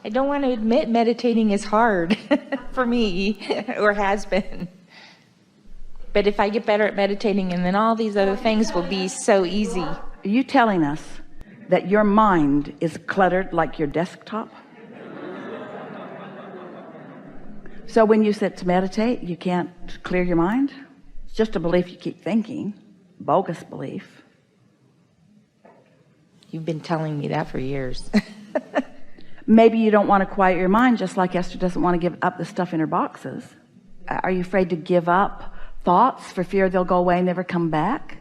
I don't want to admit meditating is hard for me, or has been. But if I get better at meditating, and then all these other things will be so easy. Are you telling us that your mind is cluttered like your desktop? So when you sit to meditate, you can't clear your mind? It's just a belief you keep thinking, bogus belief. You've been telling me that for years. Maybe you don't want to quiet your mind, just like Esther doesn't want to give up the stuff in her boxes. Are you afraid to give up thoughts for fear they'll go away and never come back?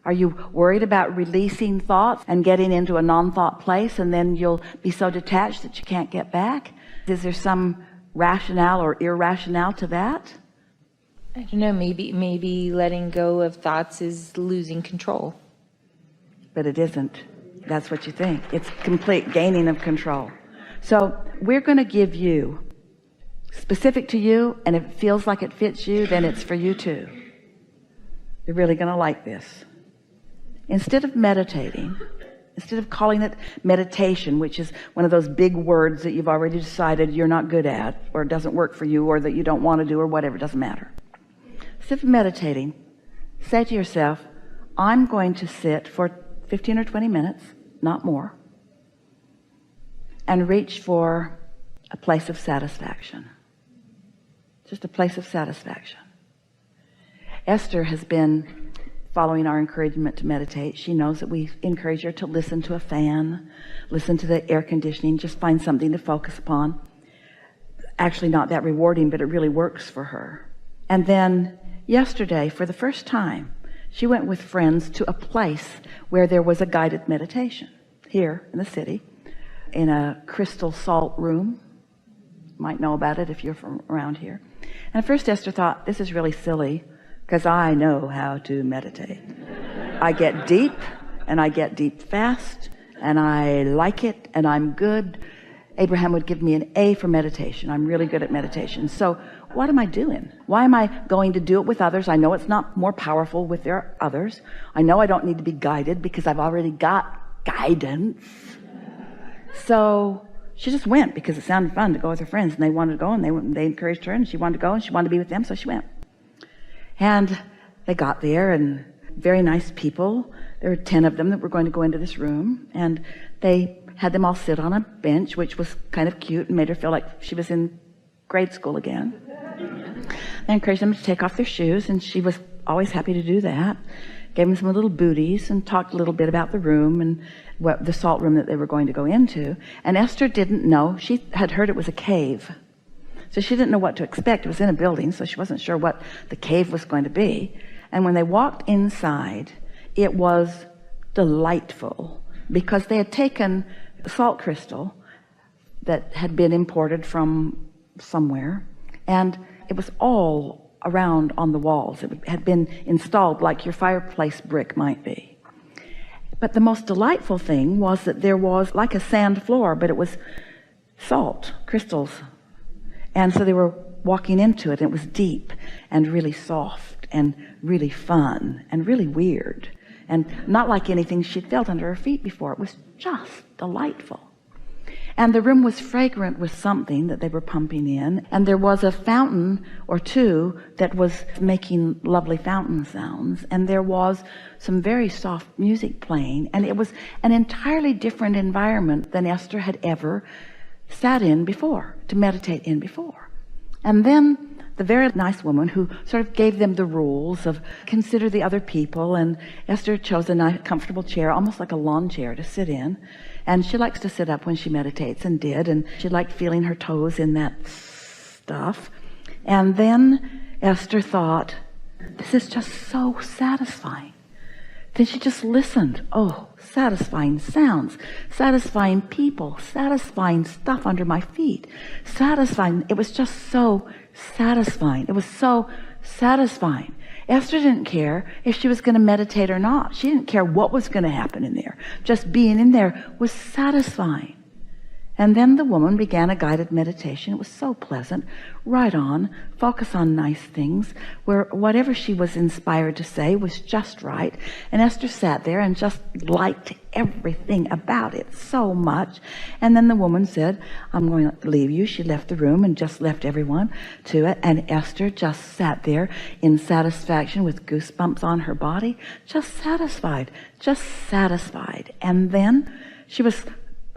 Are you worried about releasing thoughts and getting into a non-thought place, and then you'll be so detached that you can't get back? Is there some rationale or irrationale to that? I don't know, maybe letting go of thoughts is losing control. But it isn't. That's what you think. It's complete gaining of control. So we're going to give you, specific to you, and if it feels like it fits you, then it's for you too. You're really going to like this. Instead of meditating, instead of calling it meditation, which is one of those big words that you've already decided you're not good at, or it doesn't work for you, or that you don't want to do, or whatever, it doesn't matter. Instead of meditating, say to yourself, I'm going to sit for 15 or 20 minutes, not more, and reach for a place of satisfaction. Just a place of satisfaction. Esther has been following our encouragement to meditate. She knows that we encourage her to listen to a fan, listen to the air conditioning, just find something to focus upon. Actually not that rewarding, but it really works for her. And then yesterday, for the first time, she went with friends to a place where there was a guided meditation here in the city, in a crystal salt room. You might know about it if you're from around here. And at first Esther thought, this is really silly, because I know how to meditate. I get deep, and I get deep fast, and I like it, and I'm good. Abraham would give me an A for meditation. I'm really good at meditation. So what am I doing? Why am I going to do it with others? I know it's not more powerful with their others. I know I don't need to be guided because I've already got guidance. So she just went because it sounded fun to go with her friends, and they wanted to go, and they encouraged her, and she wanted to go, and she wanted to be with them, so she went. And they got there, and very nice people. There were 10 of them that were going to go into this room, and they had them all sit on a bench, which was kind of cute and made her feel like she was in grade school again. They encouraged them to take off their shoes, and she was always happy to do that. Gave them some little booties and talked a little bit about the room and the salt room that they were going to go into. And Esther didn't know. She had heard it was a cave. So she didn't know what to expect. It was in a building, so she wasn't sure what the cave was going to be. And when they walked inside, it was delightful because they had taken salt crystal that had been imported from somewhere, and it was all around on the walls. It had been installed like your fireplace brick might be. But the most delightful thing was that there was like a sand floor, but it was salt crystals. And so they were walking into it, and it was deep and really soft and really fun and really weird and not like anything she'd felt under her feet before. It was just delightful. And the room was fragrant with something that they were pumping in, and there was a fountain or two that was making lovely fountain sounds, and there was some very soft music playing, and it was an entirely different environment than Esther had ever sat in before, to meditate in before. And then the very nice woman who sort of gave them the rules of consider the other people, and Esther chose a nice comfortable chair, almost like a lawn chair, to sit in. And she likes to sit up when she meditates, and did, and she liked feeling her toes in that stuff. And then Esther thought, this is just so satisfying. Then she just listened. Oh, satisfying sounds, satisfying people, satisfying stuff under my feet, satisfying. It was just so satisfying. It was so satisfying. Esther didn't care if she was going to meditate or not. She didn't care what was going to happen in there. Just being in there was satisfying. And then the woman began a guided meditation. It was so pleasant. Right on. Focus on nice things, where whatever she was inspired to say was just right. And Esther sat there and just liked everything about it so much. And then the woman said, I'm going to leave you. She left the room and just left everyone to it. And Esther just sat there in satisfaction with goosebumps on her body, just satisfied. And then she was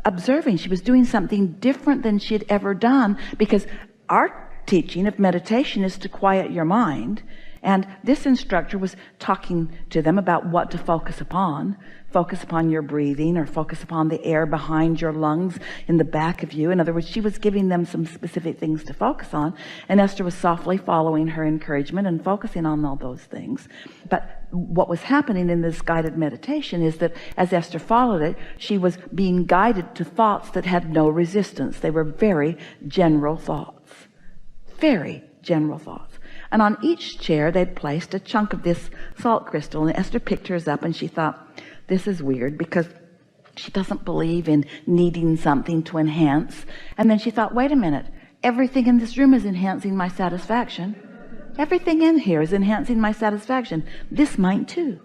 observing. She was doing something different than she had ever done, because our teaching of meditation is to quiet your mind. And this instructor was talking to them about what to focus upon. Focus upon your breathing, or focus upon the air behind your lungs in the back of you. In other words, she was giving them some specific things to focus on. And Esther was softly following her encouragement and focusing on all those things. But what was happening in this guided meditation is that as Esther followed it, she was being guided to thoughts that had no resistance. They were very general thoughts. Very general thoughts. And on each chair they'd placed a chunk of this salt crystal, and Esther picked hers up and she thought, this is weird, because she doesn't believe in needing something to enhance. And then she thought, wait a minute, everything in this room is enhancing my satisfaction. Everything in here is enhancing my satisfaction. This might too.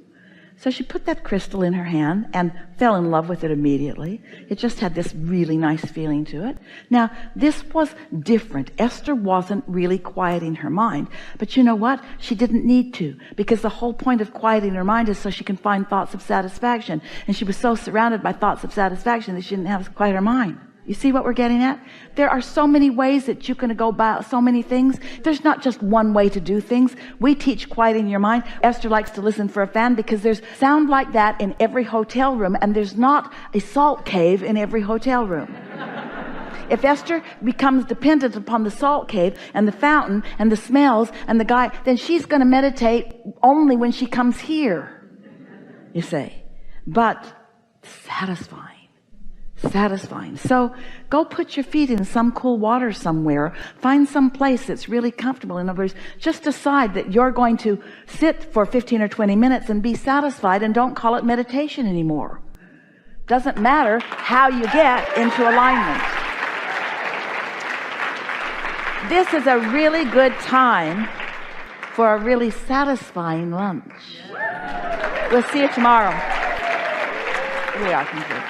So she put that crystal in her hand and fell in love with it immediately. It just had this really nice feeling to it. Now, this was different. Esther wasn't really quieting her mind. But you know what? She didn't need to, because the whole point of quieting her mind is so she can find thoughts of satisfaction. And she was so surrounded by thoughts of satisfaction that she didn't have to quiet her mind. You see what we're getting at? There are so many ways that you can go about so many things. There's not just one way to do things. We teach quieting your mind. Esther likes to listen for a fan, because there's sound like that in every hotel room, and there's not a salt cave in every hotel room. If Esther becomes dependent upon the salt cave and the fountain and the smells and the guy, then she's going to meditate only when she comes here, you see. But satisfying. So go put your feet in some cool water somewhere. Find some place that's really comfortable. In other words, just decide that you're going to sit for 15 or 20 minutes and be satisfied, and don't call it meditation anymore. Doesn't matter how you get into alignment. This is a really good time for a really satisfying lunch. We'll see you tomorrow. We are concluded.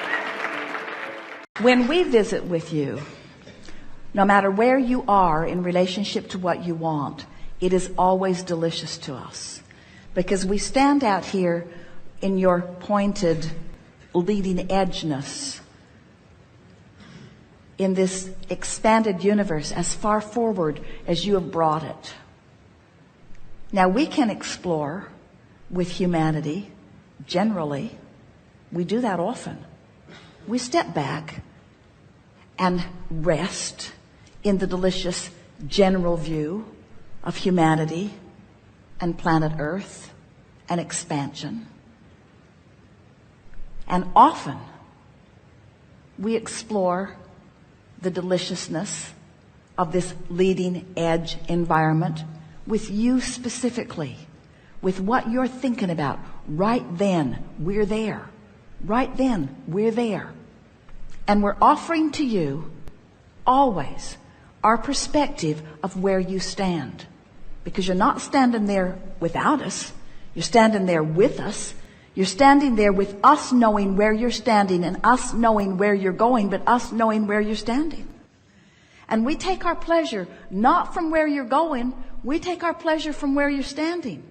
When we visit with you, no matter where you are in relationship to what you want, it is always delicious to us, because we stand out here in your pointed leading edgeness in this expanded universe as far forward as you have brought it. Now we can explore with humanity generally. We do that often. We step back and rest in the delicious general view of humanity and planet Earth and expansion. And often we explore the deliciousness of this leading edge environment with you specifically, with what you're thinking about. Right then, we're there. Right then, we're there. And we're offering to you always our perspective of where you stand. Because you're not standing there without us. You're standing there with us. You're standing there with us knowing where you're standing, and us knowing where you're going, but us knowing where you're standing. And we take our pleasure not from where you're going. We take our pleasure from where you're standing.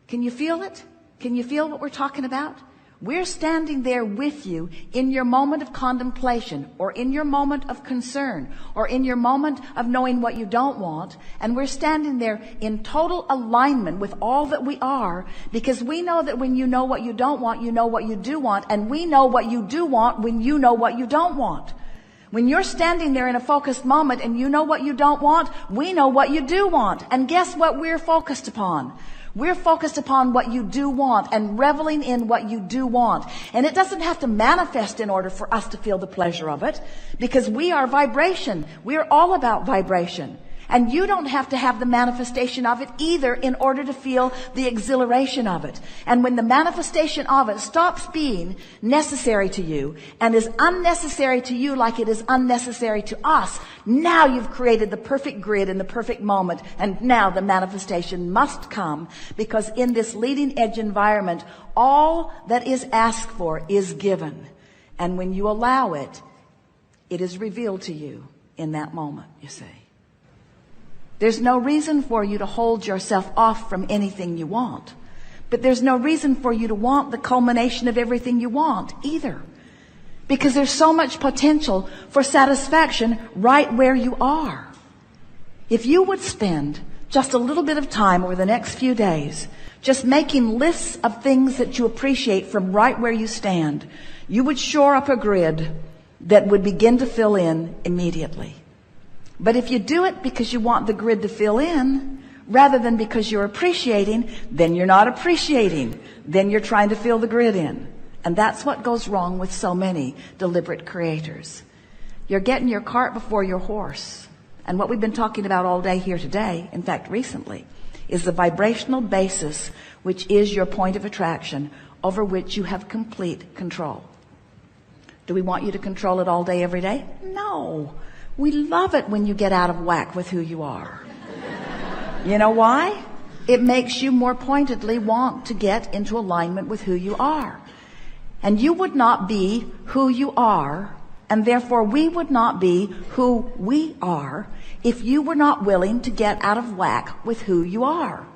Can you feel it? Can you feel what we're talking about? We're standing there with you in your moment of contemplation, or in your moment of concern, or in your moment of knowing what you don't want. And we're standing there in total alignment with all that we are, because we know that when you know what you don't want, you know what you do want. And we know what you do want when you know what you don't want. When you're standing there in a focused moment and you know what you don't want, we know what you do want. And guess what we're focused upon? We're focused upon what you do want and reveling in what you do want. And it doesn't have to manifest in order for us to feel the pleasure of it, because we are vibration. We're all about vibration. And you don't have to have the manifestation of it either in order to feel the exhilaration of it. And when the manifestation of it stops being necessary to you and is unnecessary to you like it is unnecessary to us, now you've created the perfect grid in the perfect moment. And now the manifestation must come, because in this leading edge environment, all that is asked for is given. And when you allow it, it is revealed to you in that moment, you see. There's no reason for you to hold yourself off from anything you want. But there's no reason for you to want the culmination of everything you want either. Because there's so much potential for satisfaction right where you are. If you would spend just a little bit of time over the next few days just making lists of things that you appreciate from right where you stand, you would shore up a grid that would begin to fill in immediately. But if you do it because you want the grid to fill in, rather than because you're appreciating, then you're not appreciating. Then you're trying to fill the grid in. And that's what goes wrong with so many deliberate creators. You're getting your cart before your horse. And what we've been talking about all day here today, in fact recently, is the vibrational basis, which is your point of attraction, over which you have complete control. Do we want you to control it all day, every day? No. We love it when you get out of whack with who you are. You know why? It makes you more pointedly want to get into alignment with who you are. And you would not be who you are, and therefore we would not be who we are, if you were not willing to get out of whack with who you are.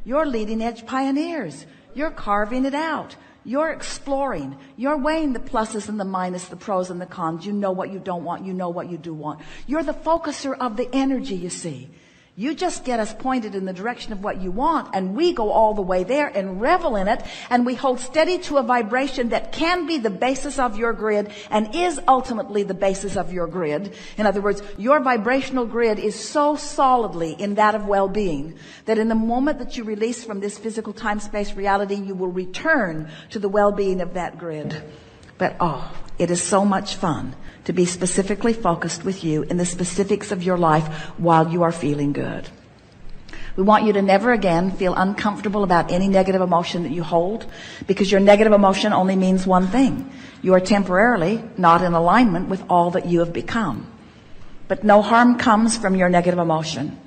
You're leading edge pioneers. You're carving it out. You're exploring. You're weighing the pluses and the minuses, the pros and the cons. You know what you don't want. You know what you do want. You're the focuser of the energy, you see. You just get us pointed in the direction of what you want, and we go all the way there and revel in it, and we hold steady to a vibration that can be the basis of your grid and is ultimately the basis of your grid. In other words, your vibrational grid is so solidly in that of well-being that in the moment that you release from this physical time-space reality, you will return to the well-being of that grid. But it is so much fun to be specifically focused with you in the specifics of your life while you are feeling good. We want you to never again feel uncomfortable about any negative emotion that you hold, because your negative emotion only means one thing. You are temporarily not in alignment with all that you have become. But no harm comes from your negative emotion.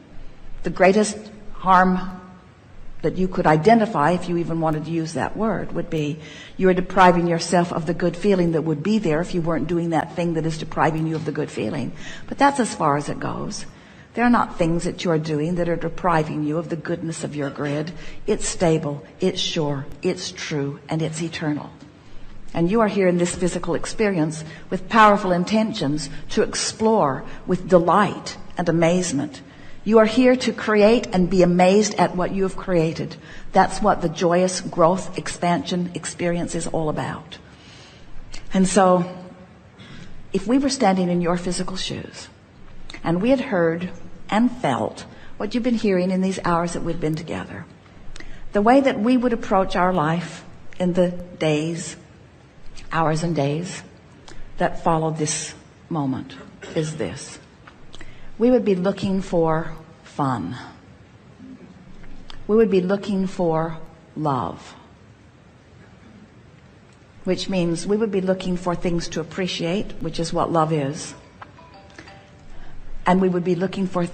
The greatest harm that you could identify, if you even wanted to use that word, would be you are depriving yourself of the good feeling that would be there if you weren't doing that thing that is depriving you of the good feeling. But that's as far as it goes. There are not things that you are doing that are depriving you of the goodness of your grid. It's stable, it's sure, it's true, and it's eternal. And you are here in this physical experience with powerful intentions to explore with delight and amazement. You are here to create and be amazed at what you have created. That's what the joyous growth, expansion experience is all about. And so, if we were standing in your physical shoes, and we had heard and felt what you've been hearing in these hours that we've been together, the way that we would approach our life in the days, hours and days that follow this moment is this. We would be looking for fun. We would be looking for love. Which means we would be looking for things to appreciate, which is what love is. And we would be looking for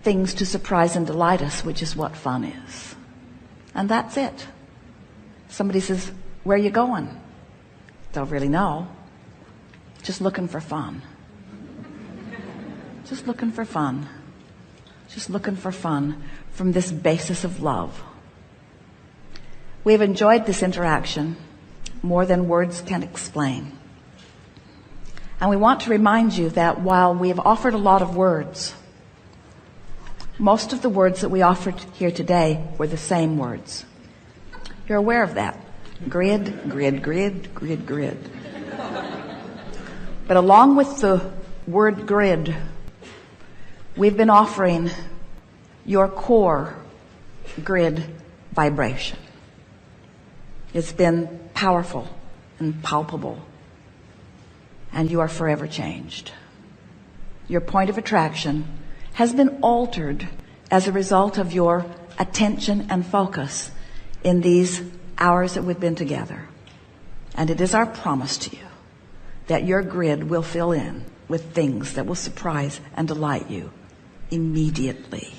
things to surprise and delight us, which is what fun is. And that's it. Somebody says, "Where are you going?" Don't really know. Just looking for fun. Just looking for fun. Just looking for fun from this basis of love. We have enjoyed this interaction more than words can explain. And we want to remind you that while we have offered a lot of words, most of the words that we offered here today were the same words. You're aware of that. Grid, grid, grid, grid, grid. But along with the word grid, we've been offering your core grid vibration. It's been powerful and palpable, and you are forever changed. Your point of attraction has been altered as a result of your attention and focus in these hours that we've been together. And it is our promise to you that your grid will fill in with things that will surprise and delight you immediately.